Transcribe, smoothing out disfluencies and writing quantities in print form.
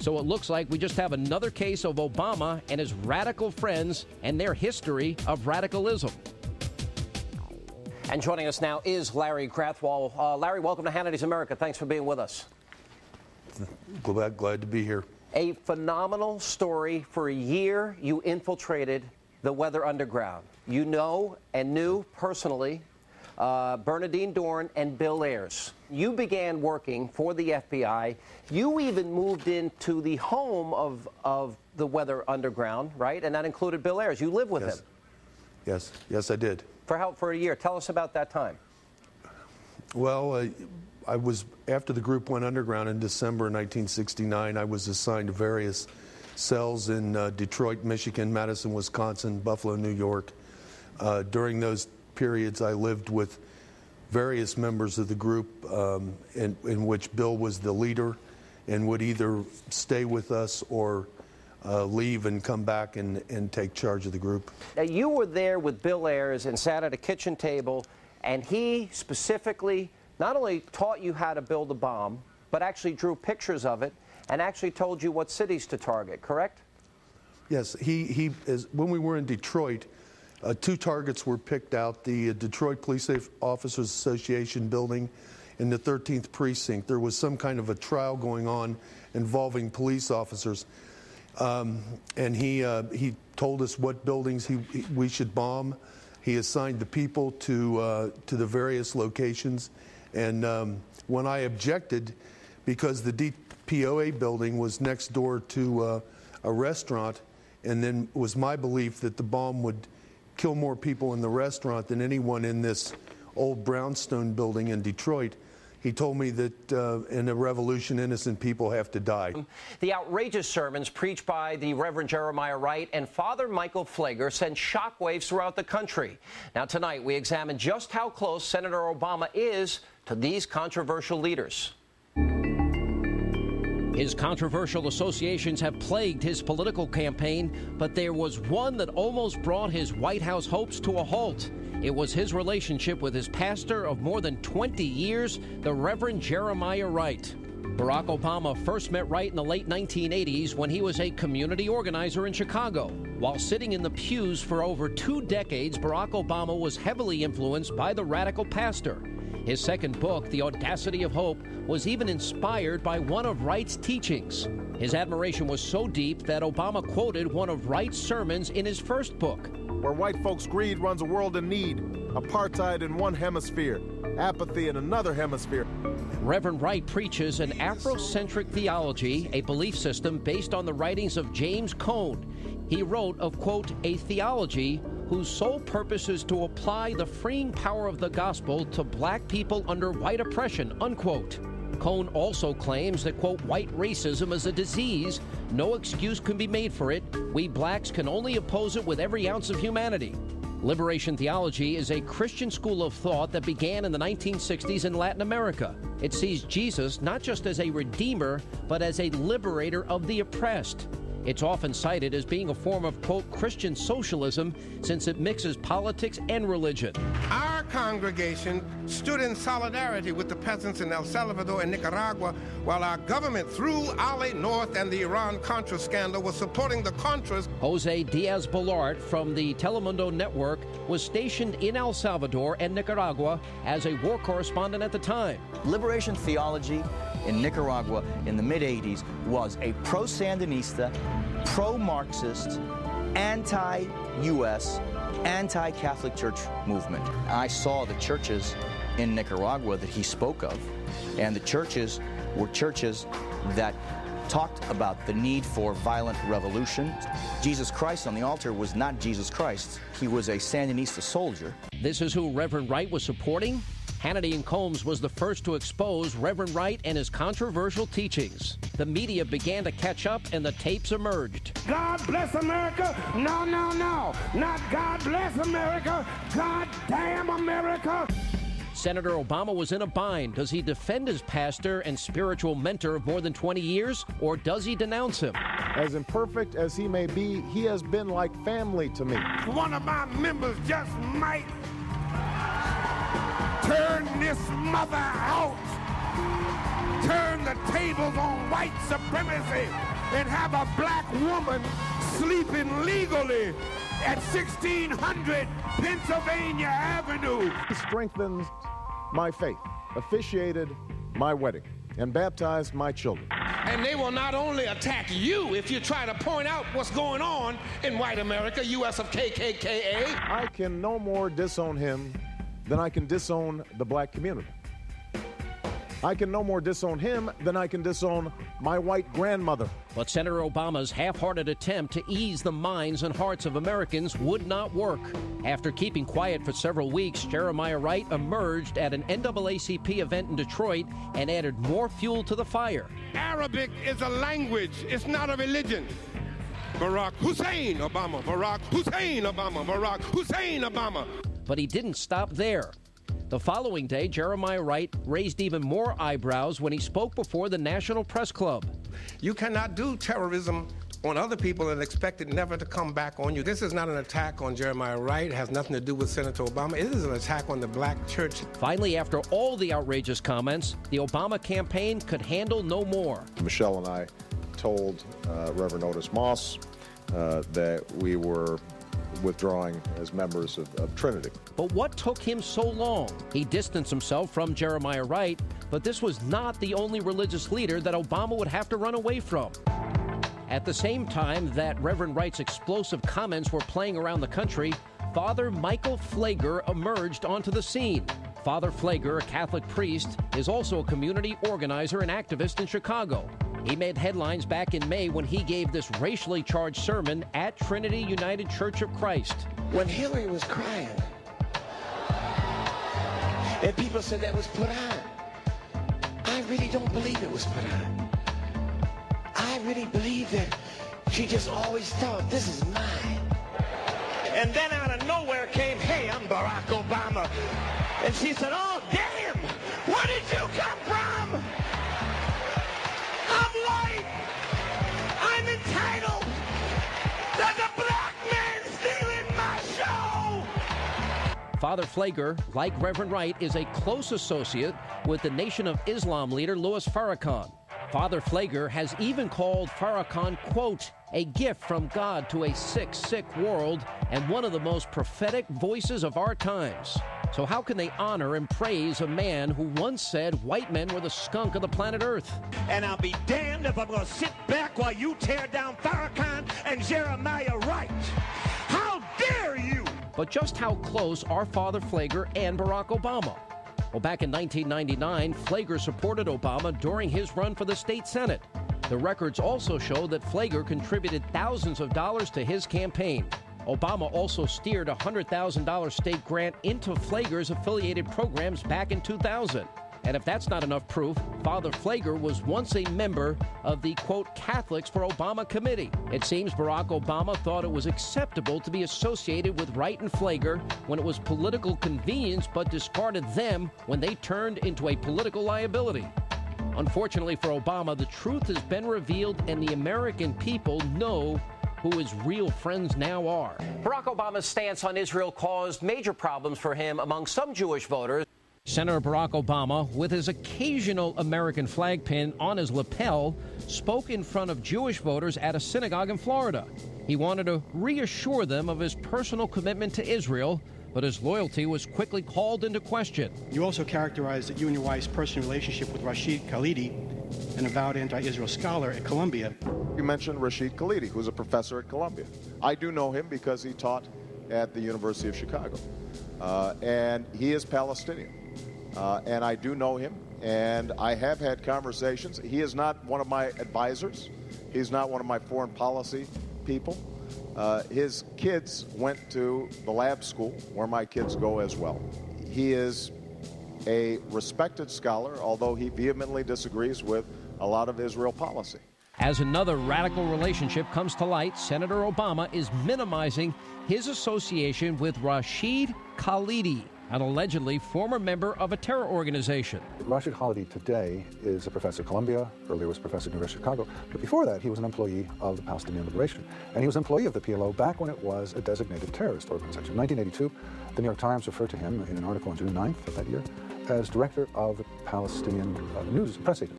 So it looks like we just have another case of Obama and his radical friends and their history of radicalism. And joining us now is Larry Krathwohl. Larry, welcome to Hannity's America. Thanks for being with us. Glad to be here. A phenomenal story. For a year, you infiltrated the Weather Underground. You know and knew personally Bernardine Dohrn and Bill Ayers. You began working for the FBI. You even moved into the home of the Weather Underground, right? And that included Bill Ayers. You lived with him. Yes, I did. For a year. Tell us about that time. Well, I was, after the group went underground in December 1969, I was assigned to various cells in Detroit, Michigan, Madison, Wisconsin, Buffalo, New York. During those periods, I lived with various members of the group in which Bill was the leader and would either stay with us or leave and come back and take charge of the group. Now, you were there with Bill Ayers and sat at a kitchen table, and he specifically not only taught you how to build a bomb, but actually drew pictures of it and actually told you what cities to target, correct? Yes, when we were in Detroit, 2 targets were picked out, the Detroit Police Officers Association building in the 13th Precinct. There was some kind of a trial going on involving police officers. And he told us what buildings we should bomb. He assigned the people to the various locations. And when I objected, because the DPOA building was next door to a restaurant, and then it was my belief that the bomb would kill more people in the restaurant than anyone in this old brownstone building in Detroit, he told me that in a revolution, innocent people have to die. The outrageous sermons preached by the Reverend Jeremiah Wright and Father Michael Pfleger sent shockwaves throughout the country. Now, tonight, we examine just how close Senator Obama is to these controversial leaders. His controversial associations have plagued his political campaign, but there was one that almost brought his White House hopes to a halt. It was his relationship with his pastor of more than 20 years, the Reverend Jeremiah Wright. Barack Obama first met Wright in the late 1980s when he was a community organizer in Chicago. While sitting in the pews for over 2 decades, Barack Obama was heavily influenced by the radical pastor. His second book, The Audacity of Hope, was even inspired by one of Wright's teachings. His admiration was so deep that Obama quoted one of Wright's sermons in his first book. Where white folks' greed runs a world in need, apartheid in one hemisphere, apathy in another hemisphere. Reverend Wright preaches an Afrocentric theology, a belief system based on the writings of James Cone. He wrote of, quote, a theology whose sole purpose is to apply the freeing power of the gospel to black people under white oppression, unquote. Cone also claims that, quote, white racism is a disease. No excuse can be made for it. We blacks can only oppose it with every ounce of humanity. Liberation theology is a Christian school of thought that began in the 1960s in Latin America. It sees Jesus not just as a redeemer, but as a liberator of the oppressed. It's often cited as being a form of, quote, Christian socialism, since it mixes politics and religion. Our congregation stood in solidarity with the peasants in El Salvador and Nicaragua, while our government, through Ali North and the Iran-Contra scandal, was supporting the Contras. Jose Diaz-Balart from the Telemundo Network was stationed in El Salvador and Nicaragua as a war correspondent at the time. Liberation theology in Nicaragua in the mid-'80s was a pro-Sandinista, pro-Marxist, anti-U.S., anti-Catholic Church movement. I saw the churches in Nicaragua that he spoke of, and the churches were churches that talked about the need for violent revolution. Jesus Christ on the altar was not Jesus Christ. He was a Sandinista soldier. This is who Reverend Wright was supporting. Hannity and Combs was the first to expose Reverend Wright and his controversial teachings. The media began to catch up and the tapes emerged. God bless America? No, no, no. Not God bless America. God damn America. Senator Obama was in a bind. Does he defend his pastor and spiritual mentor of more than 20 years, or does he denounce him? As imperfect as he may be, he has been like family to me. One of my members just might turn this mother out. turn the tables on white supremacy and have a black woman sleeping legally at 1600 Pennsylvania Avenue. He strengthened my faith, officiated my wedding, and baptized my children. And they will not only attack you if you try to point out what's going on in white America, US of KKKA. I can no more disown him than I can disown the black community. I can no more disown him than I can disown my white grandmother. But Senator Obama's half-hearted attempt to ease the minds and hearts of Americans would not work. After keeping quiet for several weeks, Jeremiah Wright emerged at an NAACP event in Detroit and added more fuel to the fire. Arabic is a language, it's not a religion. Barack Hussein Obama, Barack Hussein Obama, Barack Hussein Obama. But he didn't stop there. The following day, Jeremiah Wright raised even more eyebrows when he spoke before the National Press Club. You cannot do terrorism on other people and expect it never to come back on you. This is not an attack on Jeremiah Wright. It has nothing to do with Senator Obama. It is an attack on the black church. Finally, after all the outrageous comments, the Obama campaign could handle no more. Michelle and I told Reverend Otis Moss that we were withdrawing as members of Trinity. But what took him so long? He distanced himself from Jeremiah Wright, but this was not the only religious leader that Obama would have to run away from. At the same time that Reverend Wright's explosive comments were playing around the country, Father Michael Pfleger emerged onto the scene. Father Pfleger, a Catholic priest, is also a community organizer and activist in Chicago. He made headlines back in May when he gave this racially charged sermon at Trinity United Church of Christ. When Hillary was crying, and people said that was put on, I really don't believe it was put on. I really believe that she just always thought, this is mine. And then out of nowhere came, hey, I'm Barack Obama. And she said, oh, damn, where did you come from? I'm white. I'm entitled. There's a black man stealing my show. Father Pfleger, like Reverend Wright, is a close associate with the Nation of Islam leader Louis Farrakhan. Father Pfleger has even called Farrakhan, quote, a gift from God to a sick, sick world and one of the most prophetic voices of our times. So how can they honor and praise a man who once said white men were the skunk of the planet Earth? And I'll be damned if I'm going to sit back while you tear down Farrakhan and Jeremiah Wright. How dare you? But just how close are Father Pfleger and Barack Obama? Well, back in 1999, Pfleger supported Obama during his run for the state Senate. The records also show that Pfleger contributed thousands of dollars to his campaign. Obama also steered a $100,000 state grant into Pfleger's affiliated programs back in 2000. And if that's not enough proof, Father Pfleger was once a member of the, quote, Catholics for Obama committee. It seems Barack Obama thought it was acceptable to be associated with Wright and Pfleger when it was political convenience, but discarded them when they turned into a political liability. Unfortunately for Obama, the truth has been revealed, and the American people know who his real friends now are. Barack Obama's stance on Israel caused major problems for him among some Jewish voters. Senator Barack Obama, with his occasional American flag pin on his lapel, spoke in front of Jewish voters at a synagogue in Florida. He wanted to reassure them of his personal commitment to Israel, but his loyalty was quickly called into question. You also characterized you and your wife's personal relationship with Rashid Khalidi, an avowed anti-Israel scholar at Columbia. You mentioned Rashid Khalidi, who's a professor at Columbia. I do know him because he taught at the University of Chicago, and he is Palestinian. And I do know him, and I have had conversations. He is not one of my advisors. He's not one of my foreign policy people. His kids went to the lab school where my kids go as well. He is a respected scholar, although he vehemently disagrees with a lot of Israel policy. As another radical relationship comes to light, Senator Obama is minimizing his association with Rashid Khalidi, an allegedly former member of a terror organization. Rashid Khalidi today is a professor at Columbia, earlier was a professor at the University of Chicago, but before that he was an employee of the Palestinian Liberation. And he was an employee of the PLO back when it was a designated terrorist organization. In 1982, the New York Times referred to him in an article on June 9th of that year as director of the Palestinian news press agency.